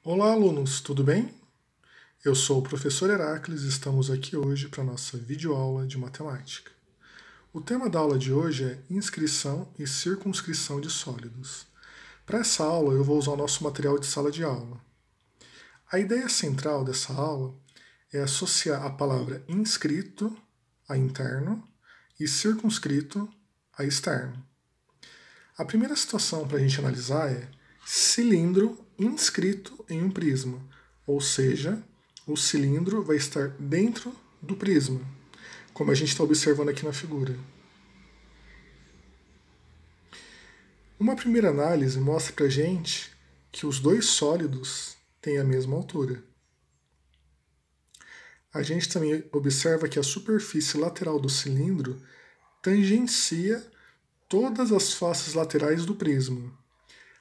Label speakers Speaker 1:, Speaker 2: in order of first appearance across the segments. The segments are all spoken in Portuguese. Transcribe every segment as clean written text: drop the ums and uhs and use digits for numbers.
Speaker 1: Olá, alunos, tudo bem? Eu sou o professor Heracles e estamos aqui hoje para a nossa videoaula de matemática. O tema da aula de hoje é inscrição e circunscrição de sólidos. Para essa aula, eu vou usar o nosso material de sala de aula. A ideia central dessa aula é associar a palavra inscrito a interno e circunscrito a externo. A primeira situação para a gente analisar é cilindro inscrito em um prisma, ou seja, o cilindro vai estar dentro do prisma, como a gente está observando aqui na figura. Uma primeira análise mostra para a gente que os dois sólidos têm a mesma altura. A gente também observa que a superfície lateral do cilindro tangencia todas as faces laterais do prisma.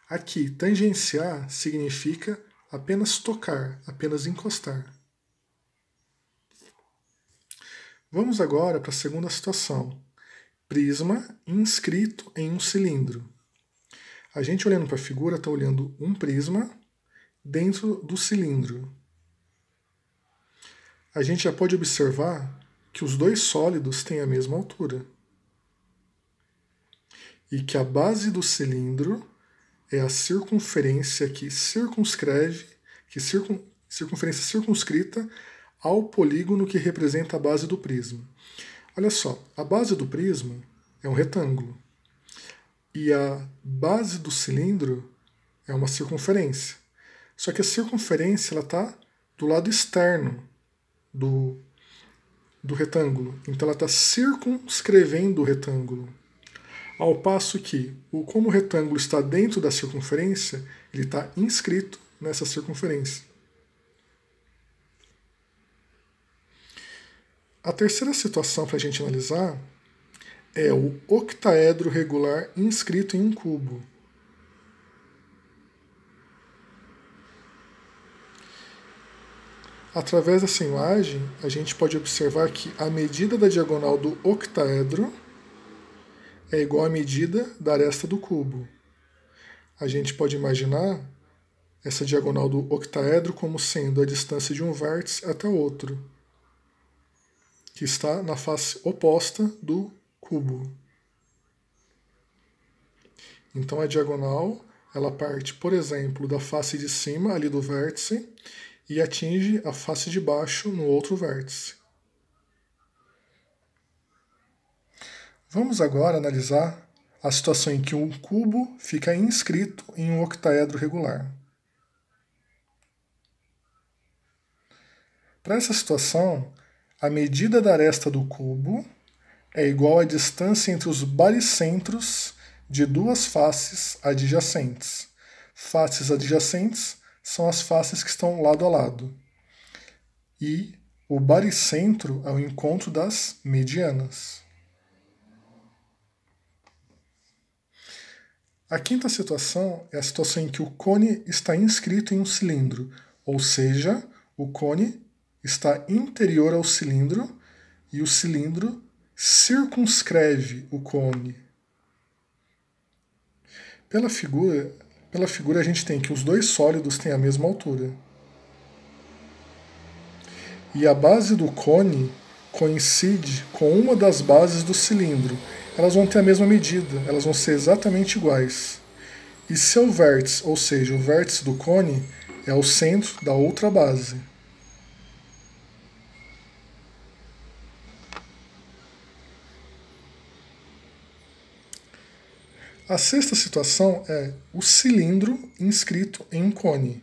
Speaker 1: Aqui, tangenciar significa apenas tocar, apenas encostar. Vamos agora para a segunda situação. Prisma inscrito em um cilindro. A gente olhando para a figura está olhando um prisma dentro do cilindro. A gente já pode observar que os dois sólidos têm a mesma altura. E que a base do cilindro é a circunferência que circunscreve, circunferência circunscrita ao polígono que representa a base do prisma. Olha só, a base do prisma é um retângulo e a base do cilindro é uma circunferência. Só que a circunferência está do lado externo do retângulo, então ela está circunscrevendo o retângulo. Ao passo que, como o retângulo está dentro da circunferência, ele está inscrito nessa circunferência. A terceira situação para a gente analisar é o octaedro regular inscrito em um cubo. Através dessa imagem, a gente pode observar que a medida da diagonal do octaedro é igual à medida da aresta do cubo. A gente pode imaginar essa diagonal do octaedro como sendo a distância de um vértice até o outro, que está na face oposta do cubo. Então a diagonal, ela parte, por exemplo, da face de cima, ali do vértice, e atinge a face de baixo no outro vértice. Vamos agora analisar a situação em que um cubo fica inscrito em um octaedro regular. Para essa situação, a medida da aresta do cubo é igual à distância entre os baricentros de duas faces adjacentes. Faces adjacentes são as faces que estão lado a lado. E o baricentro é o encontro das medianas. A quinta situação é a situação em que o cone está inscrito em um cilindro, ou seja, o cone está interior ao cilindro e o cilindro circunscreve o cone. Pela figura a gente tem que os dois sólidos têm a mesma altura. E a base do cone coincide com uma das bases do cilindro. Elas vão ter a mesma medida, elas vão ser exatamente iguais. E seu vértice, ou seja, o vértice do cone, é o centro da outra base. A sexta situação é o cilindro inscrito em um cone.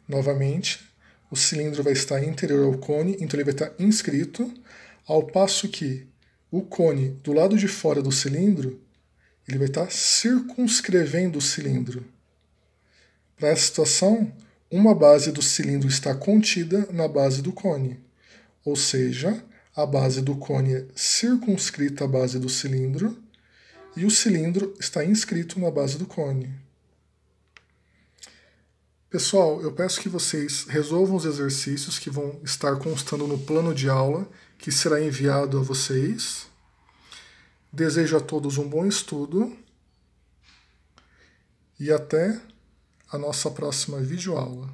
Speaker 1: Novamente, o cilindro vai estar interior ao cone, então ele vai estar inscrito, ao passo que o cone do lado de fora do cilindro, ele vai estar circunscrevendo o cilindro. Para essa situação, uma base do cilindro está contida na base do cone, ou seja, a base do cone é circunscrita à base do cilindro e o cilindro está inscrito na base do cone. Pessoal, eu peço que vocês resolvam os exercícios que vão estar constando no plano de aula que será enviado a vocês. Desejo a todos um bom estudo e até a nossa próxima videoaula.